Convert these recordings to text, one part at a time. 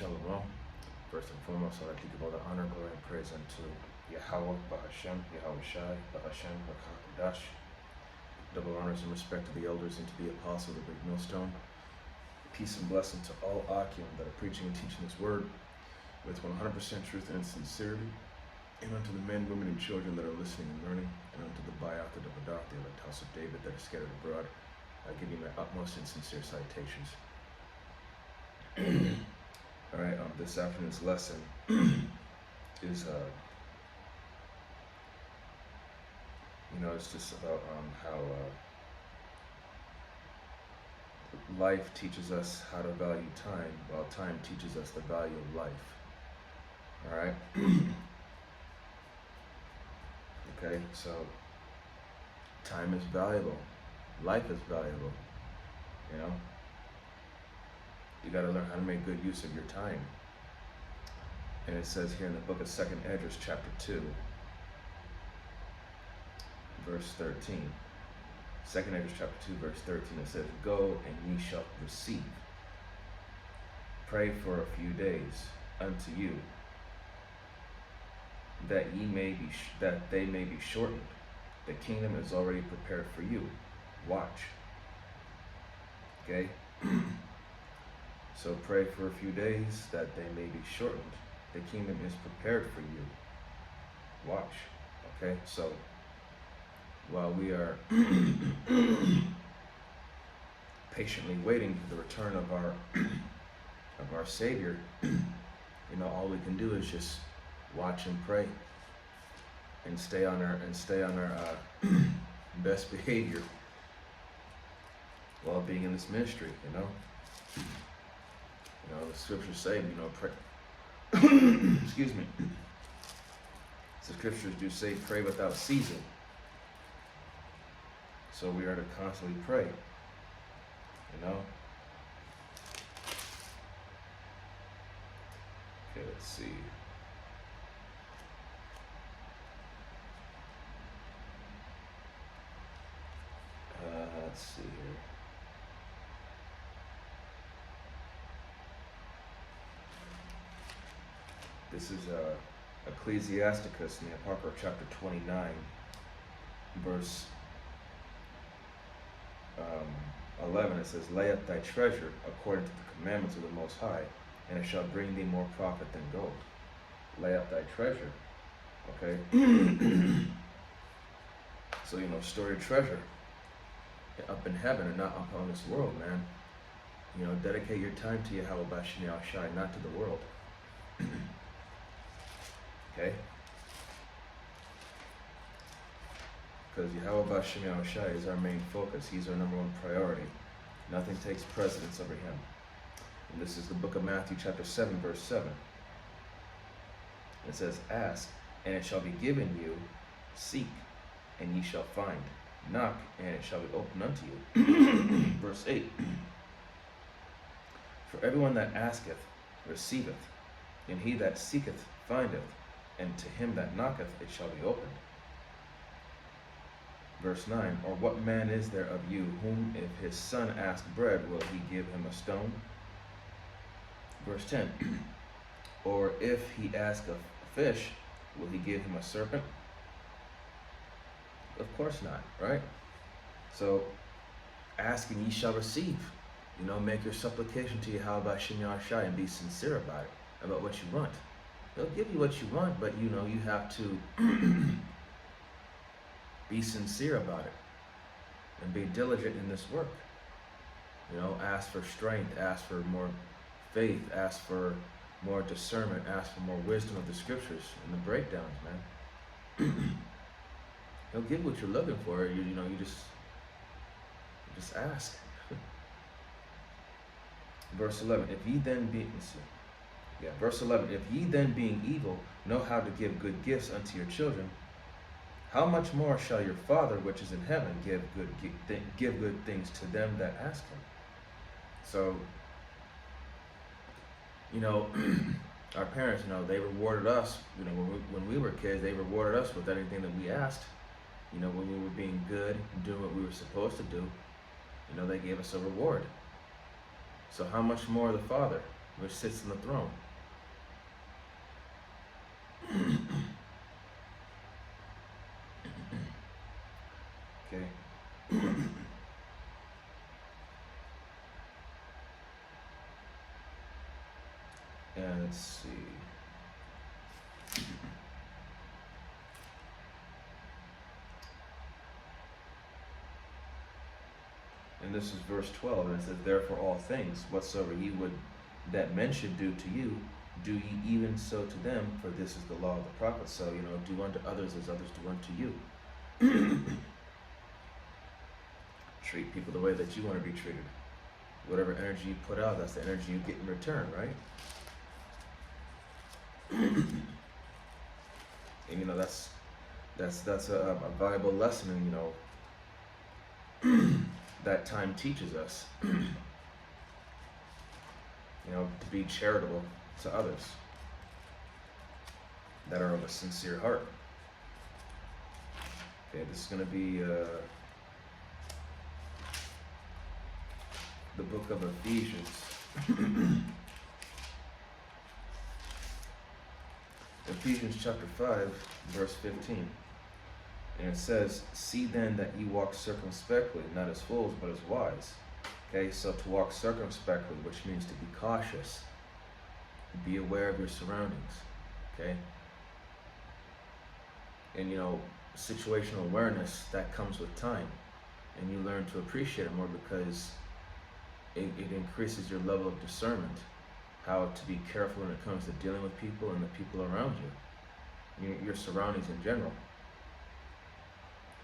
Shalom. First and foremost, I'd like to give all the honor, glory, and praise unto Yahweh, Bahashem, Yahweh Shai, Bahashem, Bakakodash. Double honors and respect to the elders and to the apostles of the great millstone. Peace and blessing to all Akim that are preaching and teaching this word with 100% truth and sincerity, and unto the men, women, and children that are listening and learning, and unto the Bayat, the Davidah, the elect house of David that are scattered abroad. I give you my utmost and sincere citations. All right, this afternoon's lesson is, it's just about how life teaches us how to value time, while time teaches us the value of life. All right. Okay, so time is valuable. Life is valuable. You got to learn how to make good use of your time. And it says here in the book of 2nd Esdras, chapter 2, verse 13. 2nd Esdras, chapter 2, verse 13, it says, "Go and ye shall receive. Pray for a few days unto you, that they may be shortened. The kingdom is already prepared for you. Watch." Okay? So pray for a few days that they may be shortened. The kingdom is prepared for you. Watch. Okay? So while we are patiently waiting for the return of our Savior, all we can do is just watch and pray and stay on our best behavior while being in this ministry. The scriptures say, pray. Excuse me. The scriptures do say, pray without ceasing. So we are to constantly pray. Okay, let's see. Let's see here. This is Ecclesiasticus in the Apocrypha, chapter 29, verse 11. It says, "Lay up thy treasure according to the commandments of the Most High, and it shall bring thee more profit than gold." Lay up thy treasure. Okay? So, store your treasure up in heaven and not up on this world, man. Dedicate your time to Yahweh Bashem Shai, not to the world. Okay? Because Yahweh Bashem Shai is our main focus. He's our number one priority. Nothing takes precedence over him. And this is the book of Matthew, chapter 7, verse 7. It says, "Ask, and it shall be given you. Seek, and ye shall find. Knock, and it shall be opened unto you." Verse 8. "For everyone that asketh receiveth, and he that seeketh findeth, and to him that knocketh it shall be opened." Verse 9. "Or what man is there of you, whom if his son ask bread, will he give him a stone?" Verse 10. "Or if he ask a fish, will he give him a serpent?" Of course not, right? So, ask and ye shall receive. Make your supplication to Yahweh Bashem Shai and be sincere about it, about what you want. He'll give you what you want, but you have to be sincere about it and be diligent in this work. Ask for strength, ask for more faith, ask for more discernment, ask for more wisdom of the scriptures and the breakdowns, man. He'll give you what you're looking for. You just ask. Verse 11. Verse 11. "If ye then, being evil, know how to give good gifts unto your children, how much more shall your Father which is in heaven give good things to them that ask him?" So, our parents, they rewarded us. When we were kids, they rewarded us with anything that we asked. When we were being good and doing what we were supposed to do, they gave us a reward. So how much more the Father? which sits on the throne. Okay. And let's see. And this is verse 12, and it says, therefore all things, whatsoever ye would that men should do to you, do ye even so to them, for this is the law of the prophets. So, do unto others as others do unto you. Treat people the way that you want to be treated. Whatever energy you put out, that's the energy you get in return, right? And that's a valuable lesson, and that time teaches us, to be charitable to others that are of a sincere heart. Okay, this is going to be the book of Ephesians. Ephesians chapter 5, verse 15. And it says, see then that ye walk circumspectly, not as fools, but as wise. Okay, so to walk circumspectly, which means to be cautious, be aware of your surroundings. Okay? And situational awareness, that comes with time. And you learn to appreciate it more because it increases your level of discernment. How to be careful when it comes to dealing with people and the people around you. Your surroundings in general.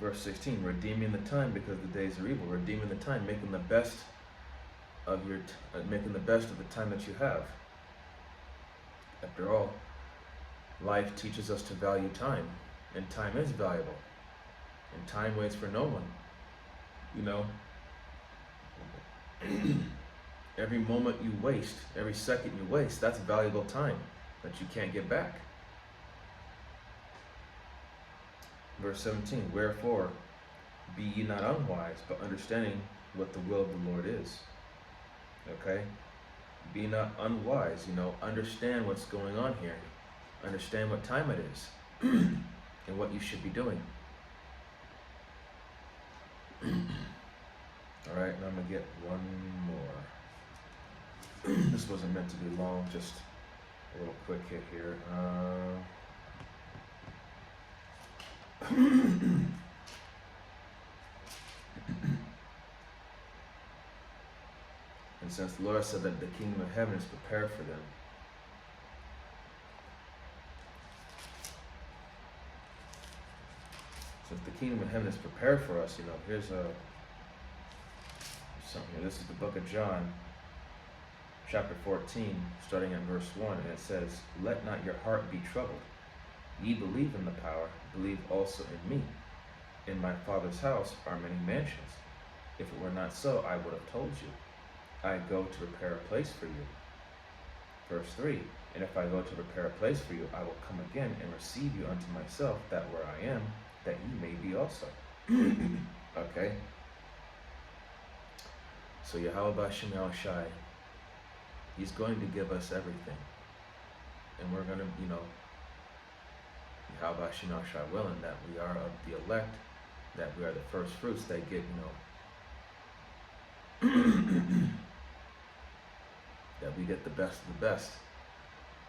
Verse 16, redeeming the time because the days are evil. Redeeming the time, making the best of the time that you have. After all, life teaches us to value time, and time is valuable. And time waits for no one. Every moment you waste, every second you waste, that's valuable time that you can't get back. Verse 17, wherefore be ye not unwise, but understanding what the will of the Lord is. Okay? Be not unwise, understand what's going on here. Understand what time it is and what you should be doing. Alright, now I'm going to get one more. This wasn't meant to be long, just a little quick hit here. And since the Lord said that the kingdom of heaven is prepared for them, so if the kingdom of heaven is prepared for us, here's something here. This is the book of John, chapter 14, starting at verse 1, and it says, let not your heart be troubled. Ye believe in the power, believe also in me. In my Father's house are many mansions. If it were not so, I would have told you. I go to prepare a place for you. Verse 3, and if I go to prepare a place for you, I will come again and receive you unto myself, that where I am, that ye may be also. Okay? So Yahweh B'Shem Yahushai, He's going to give us everything. And we're going to, Yahweh B'Shem Yahushai willing, that we are of the elect, that we are the first fruits that get, that we get the best of the best.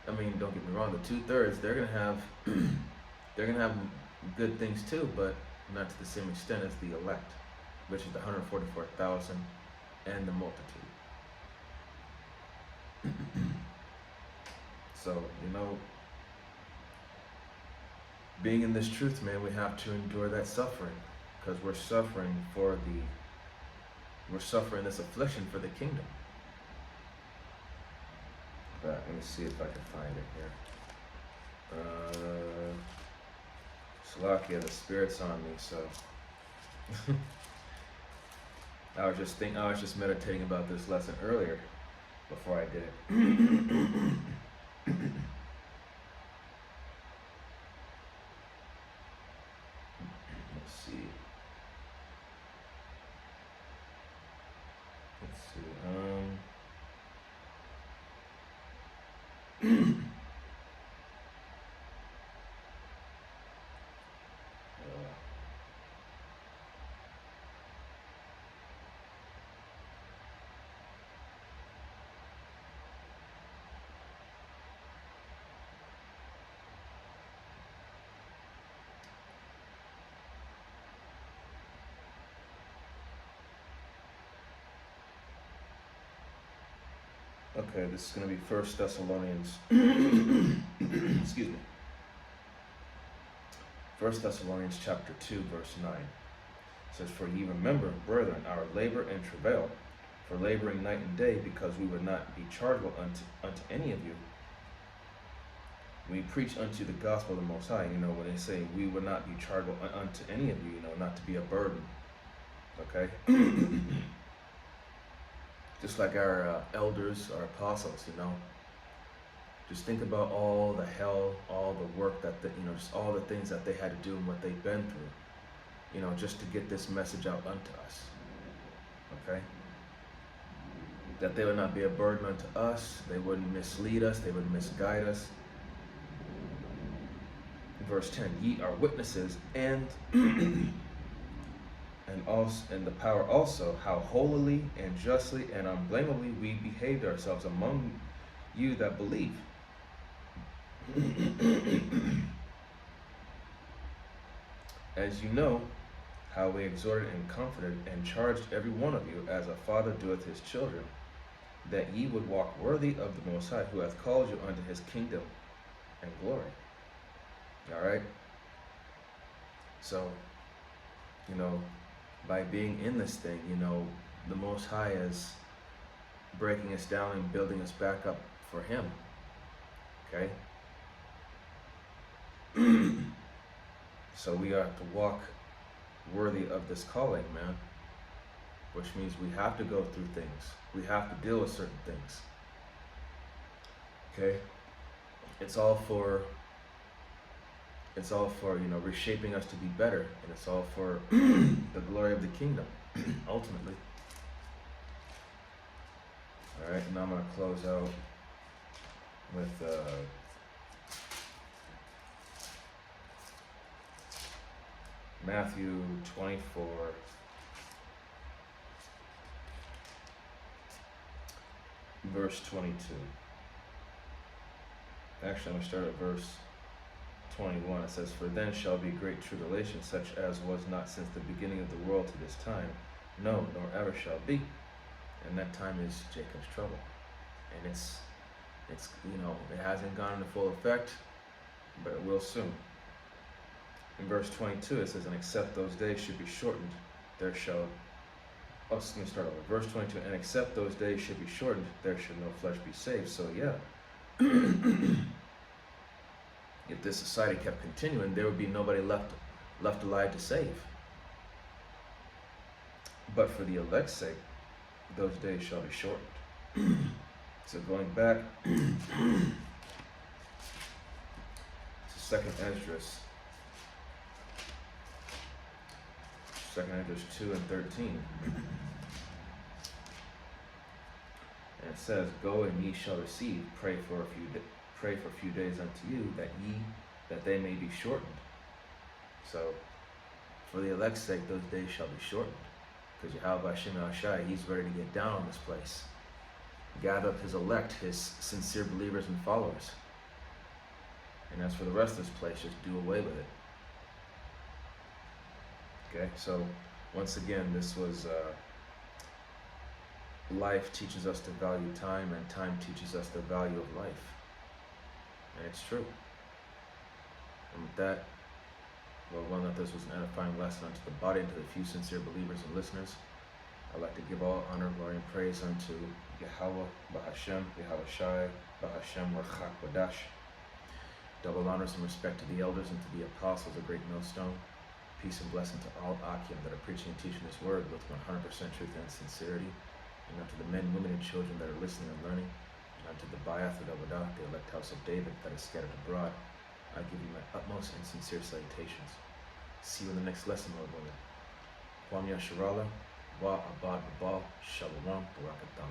I mean, don't get me wrong, the 2/3, they're gonna have good things too, but not to the same extent as the elect, which is the 144,000 and the multitude. So, being in this truth, man, we have to endure that suffering, because we're suffering this affliction for the kingdom. But let me see if I can find it here. Salakia, the Spirit's on me, so I was just meditating about this lesson earlier before I did it. Let's see. Okay, this is going to be First Thessalonians. Excuse me. First Thessalonians chapter 2, verse 9. It says, "For ye remember, brethren, our labor and travail, for laboring night and day, because we would not be chargeable unto any of you. We preach unto the gospel of the Most High." You know, when they say we would not be chargeable unto any of you, you know, not to be a burden. Okay? Just like our elders, our apostles, you know. Just think about all the hell, all the work that, you know, just all the things that they had to do and what they've been through, you know, just to get this message out unto us. Okay? That they would not be a burden unto us, they wouldn't mislead us, they wouldn't misguide us. Verse 10, "Ye are witnesses, and the power also, how holily and justly and unblameably we behaved ourselves among you that believe." "As you know, how we exhorted and comforted and charged every one of you, as a father doeth his children, that ye would walk worthy of the Most High, who hath called you unto his kingdom and glory." All right? So, you know, by being in this thing, you know, the Most High is breaking us down and building us back up for him. Okay? So we are to walk worthy of this calling, man. Which means we have to go through things. We have to deal with certain things. Okay? It's all for, you know, reshaping us to be better. And it's all for the glory of the kingdom, ultimately. All right, now I'm going to close out with Matthew 24, verse 22. Actually, I'm going to start at verse 21. It says, "For then shall be great tribulation, such as was not since the beginning of the world to this time, no, nor ever shall be." And that time is Jacob's trouble. And it's you know, it hasn't gone into full effect, but it will soon. In verse 22, it says, "And except those days should be shortened, there shall..." Oh, let me start over. Verse 22, "And except those days should be shortened, there should no flesh be saved." So yeah, if this society kept continuing, there would be nobody left alive to save. But for the elect's sake, those days shall be shortened. So going back to 2nd Esdras 2 and 13. And it says, "Go and ye shall receive, pray for a few days unto you, that they may be shortened." So, for the elect's sake, those days shall be shortened. Because Yahweh Hashem Shai, he's ready to get down on this place. Gather up his elect, his sincere believers and followers. And as for the rest of this place, just do away with it. Okay, so once again, this was life teaches us to value time, and time teaches us the value of life. And it's true. And with that, Lord willing that this was an edifying lesson unto the body and to the few sincere believers and listeners, I'd like to give all honor, glory, and praise unto Yahweh, Bahashem, Yahweh Shai, Bahashem, Rachak, Wadash. Double honors and respect to the elders and to the apostles, a great millstone. Peace and blessing to all Akim that are preaching and teaching this word with 100% truth and sincerity. And unto the men, women, and children that are listening and learning. And unto the Bayath of Avodah, the elect house of David that is scattered abroad, I give you my utmost and sincere salutations. See you in the next lesson, Lord willing. Kwam Yasharala, Wa Abad Babal, Shalom, Barakatam.